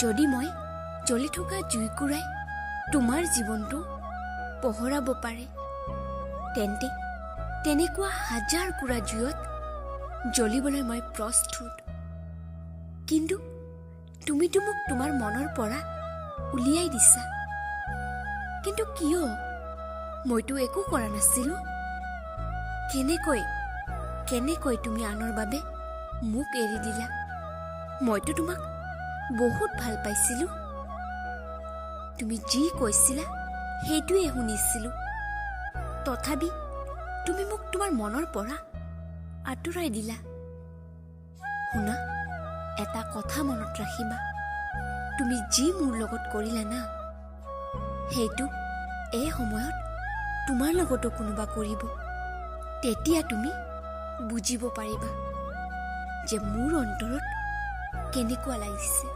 যদি মই জ্বলি থকা জুইকুৰাই তোমাৰ জীৱনটো পোহৰাব পাৰে তেন্তে তেনেকুৱা হাজাৰ কুৰা জুইত জ্বলিবলৈ মই প্ৰস্তুত। কিন্তু তুমিতো মোক তোমাৰ মনৰ পৰা উলিয়াই দিছা। কিন্তু কিয়? মইতো একো কৰা নাছিলো। কেনেকৈ তুমি আনৰ বাবে মোক এৰি দিলা? মইতো তোমাক বহুত ভাল পাইছিলো। তুমি যি কৈছিলা সেইটোৱে শুনিছিলো। তথাপি তুমি মোক তোমাৰ মনৰ পৰা আঁতৰাই দিলা। শুনা, এটা কথা মনত ৰাখিবা, তুমি যি মোৰ লগত কৰিলা না, সেইটো এই সময়ত তোমাৰ লগতো কোনোবা কৰিব। তেতিয়া তুমি বুজিব পাৰিবা যে মোৰ অন্তৰত কেনেকুৱা লাগিছে।